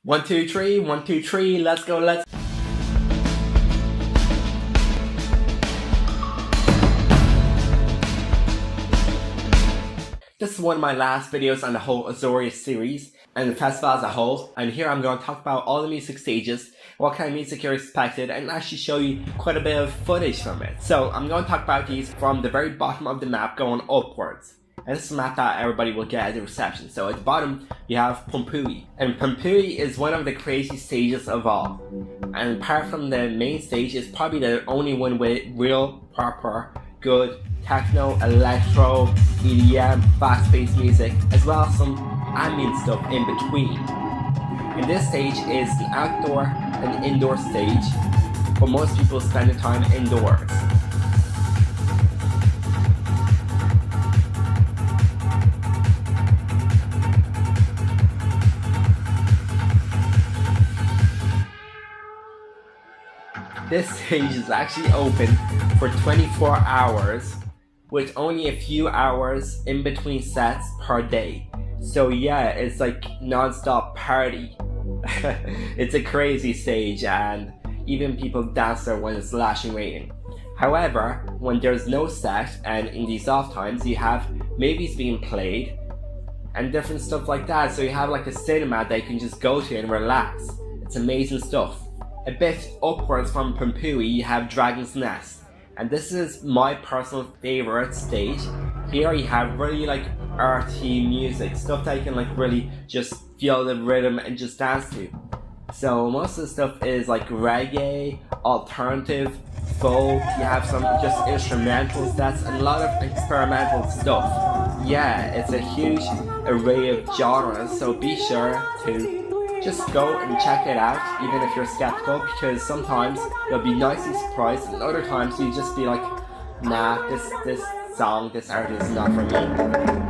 1, 2, 3, 1, 2, 3, let's go, let's. This is one of my last videos on the whole Ozora series and the festival as a whole, and here I'm going to talk about all the music stages, what kind of music you're expected, and actually show you quite a bit of footage from it. So I'm going to talk about these from the very bottom of the map going upwards. And this is a map that everybody will get at the reception. So at the bottom you have Pumpui, and Pumpui is one of the crazy stages of all. And apart from the main stage, it's probably the only one with real, proper, good techno, electro, EDM, fast-paced music, as well as some ambient stuff in between. And this stage is an outdoor and indoor stage, but most people spend the time indoors. This stage is actually open for 24 hours with only a few hours in between sets per day. So yeah, it's like non-stop party. It's a crazy stage, and even people dance there when it's lashing raining. However, when there's no set and in these off times, you have movies being played and different stuff like that. So you have like a cinema that you can just go to and relax. It's amazing stuff. A bit upwards from Pumpui, you have Dragon's Nest, and this is my personal favorite stage. Here you have really like earthy music, stuff that you can like really just feel the rhythm and just dance to. So most of the stuff is like reggae, alternative, folk, you have some just instrumental sets and a lot of experimental stuff. Yeah, it's a huge array of genres, so be sure to just go and check it out, even if you're skeptical, because sometimes you'll be nicely surprised and other times you just be like, nah, this song, this artist is not for me.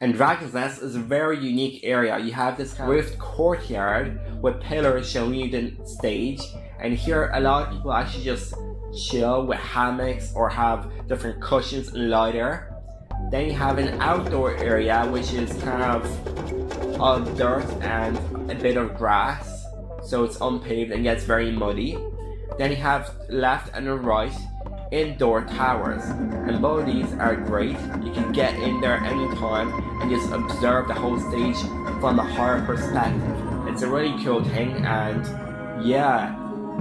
And Dragon's Nest is a very unique area. You have this kind of roofed courtyard with pillars showing you the stage, and here a lot of people actually just chill with hammocks or have different cushions and lighter. Then you have an outdoor area which is kind of all dirt and a bit of grass, so it's unpaved and gets very muddy. Then you have left and right indoor towers, and both of these are great. You can get in there anytime and just observe the whole stage from a higher perspective. It's a really cool thing, and yeah,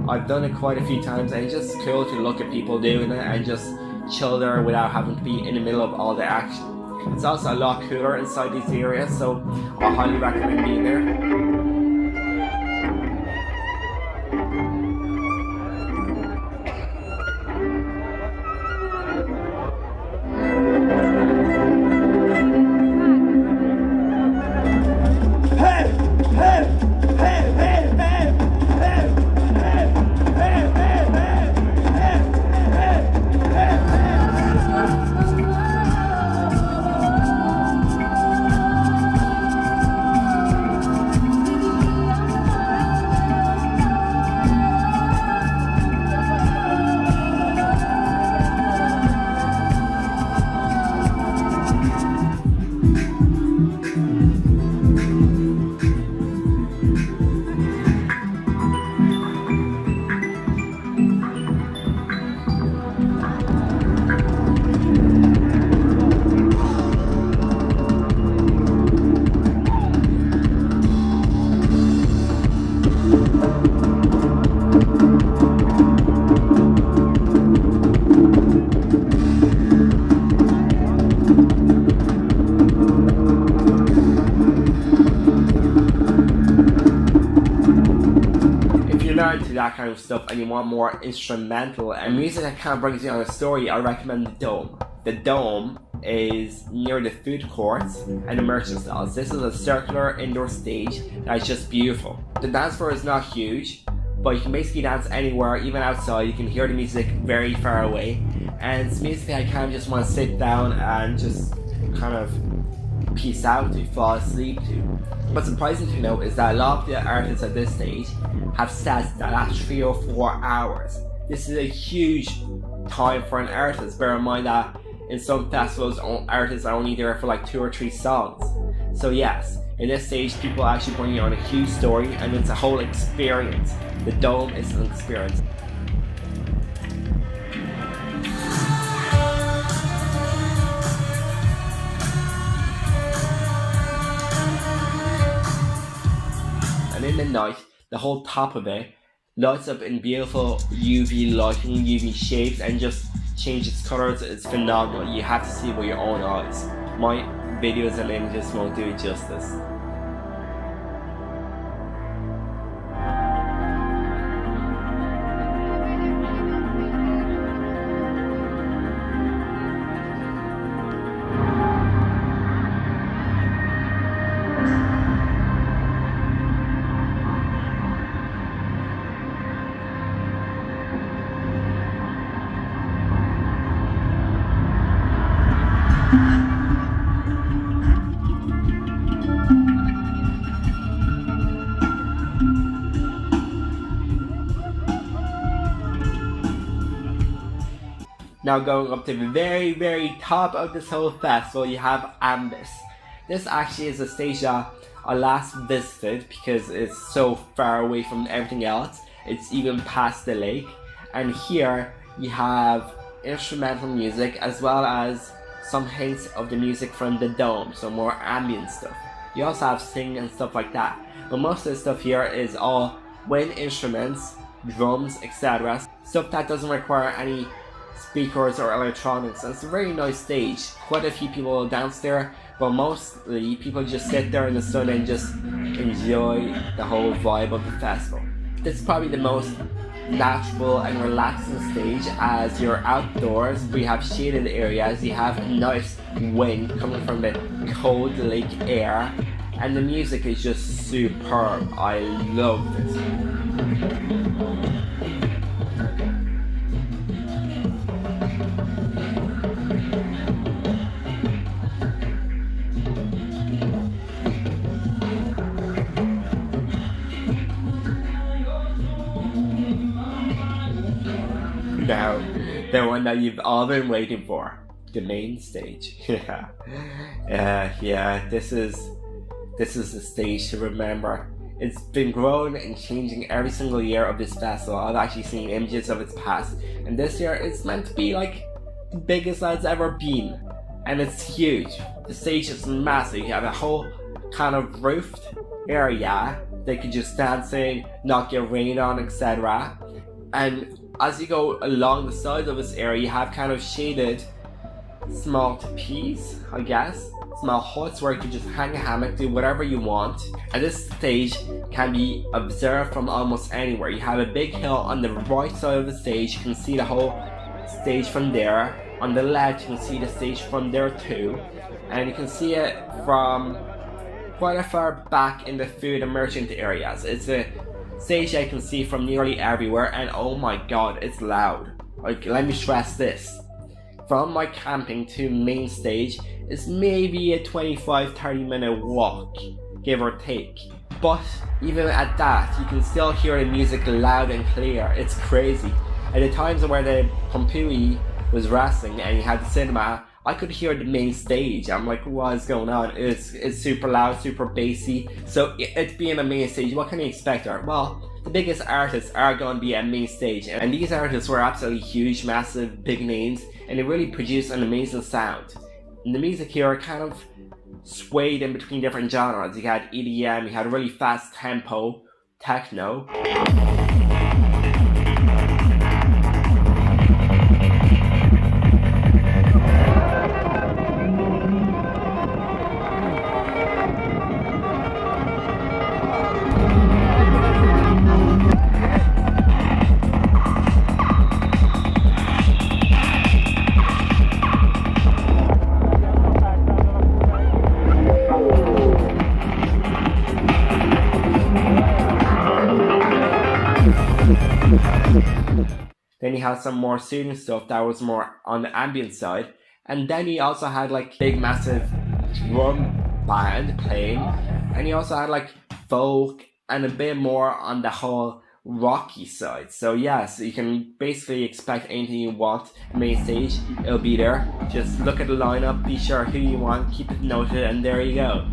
I've done it quite a few times, and it's just cool to look at people doing it and just chill there without having to be in the middle of all the action. It's also a lot cooler inside these areas, so I highly recommend being there. That kind of stuff and you want more instrumental and music that kind of brings you on a story, I recommend the Dome. The Dome is near the food courts and the merchant stalls. This is a circular indoor stage that's just beautiful. The dance floor is not huge, but you can basically dance anywhere, even outside. You can hear the music very far away, and it's musically I kind of just want to sit down and just kind of peace out to, fall asleep to. What's surprising to note is that a lot of the artists at this stage have sets that last 3 or 4 hours. This is a huge time for an artist. Bear in mind that in some festivals, artists are only there for like 2 or 3 songs. So yes, in this stage, people actually bring you on a huge story, and it's a whole experience. The Dome is an experience. And in the night, the whole top of it lights up in beautiful UV lighting, UV shapes, and just change its colors. It's phenomenal. You have to see it with your own eyes. My videos and images won't do it justice. Now going up to the very top of this whole festival, you have Ambis. This actually is a stage that I last visited because it's so far away from everything else. It's even past the lake. And here you have instrumental music as well as some hints of the music from the Dome, so more ambient stuff. You also have singing and stuff like that. But most of the stuff here is all wind instruments, drums, etc. Stuff that doesn't require any speakers or electronics. And it's a very nice stage. Quite a few people dance there, but mostly people just sit there in the sun and just enjoy the whole vibe of the festival. This is probably the most natural and relaxing stage, as you're outdoors, we have shaded areas, you have nice wind coming from the cold lake air, and the music is just superb. I love this. Now, the one that you've all been waiting for, the main stage. Yeah, this is the stage to remember. It's been growing and changing every single year of this festival. I've actually seen images of its past, and this year it's meant to be like the biggest that it's ever been, and it's huge. The stage is massive. You have a whole kind of roofed area they could just dance in, not get rained on, etc. And as you go along the sides of this area, you have kind of shaded small teepees, I guess, small huts where you can just hang a hammock, do whatever you want. And this stage can be observed from almost anywhere. You have a big hill on the right side of the stage, you can see the whole stage from there. On the left you can see the stage from there too, and you can see it from quite a far back in the food and merchant areas. It's a stage I can see from nearly everywhere, and oh my god, it's loud. Like, let me stress this. From my camping to main stage is maybe a 25-30 minute walk, give or take. But even at that, you can still hear the music loud and clear. It's crazy. At the times where the Pompui was wrestling and you had the cinema, I could hear the main stage. I'm like, what is going on? It's super loud, super bassy. So it being a main stage, what can you expect there? Well, the biggest artists are going to be at main stage, and these artists were absolutely huge, massive, big names, and they really produced an amazing sound. And the music here kind of swayed in between different genres. You had EDM, you had really fast tempo, techno. Then you had some more soothing stuff that was more on the ambient side. And then you also had like big massive drum band playing. And you also had like folk and a bit more on the whole rocky side. So yes, you can basically expect anything you want. Main stage, it'll be there. Just look at the lineup, be sure who you want, keep it noted, and there you go.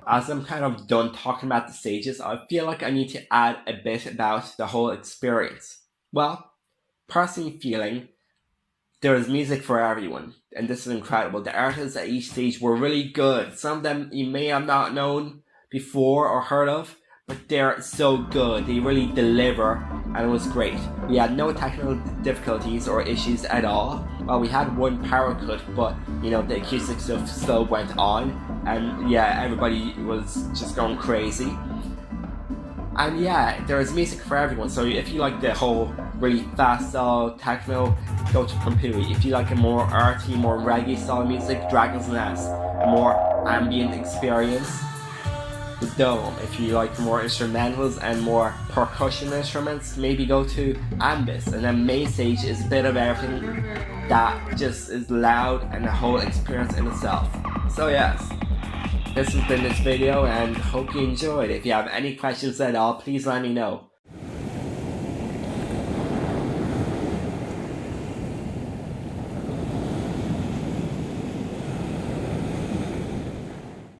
As I'm kind of done talking about the stages, I feel like I need to add a bit about the whole experience. Well, personally feeling there is music for everyone, and this is incredible. The artists at each stage were really good. Some of them you may have not known before or heard of, but they're so good. They really deliver, and it was great. We had no technical difficulties or issues at all. Well, we had one power cut, but you know, the acoustic stuff still went on, and yeah, everybody was just going crazy. And yeah, there is music for everyone. So if you like the whole really fast style techno, go to Pompeii. If you like a more arty, more reggae style music, Dragon's Nest. A more ambient experience, the Dome. If you like more instrumentals and more percussion instruments, maybe go to Ambis. And then main stage is a bit of everything that just is loud and the whole experience in itself. So yes, this has been this video and hope you enjoyed. If you have any questions at all, please let me know.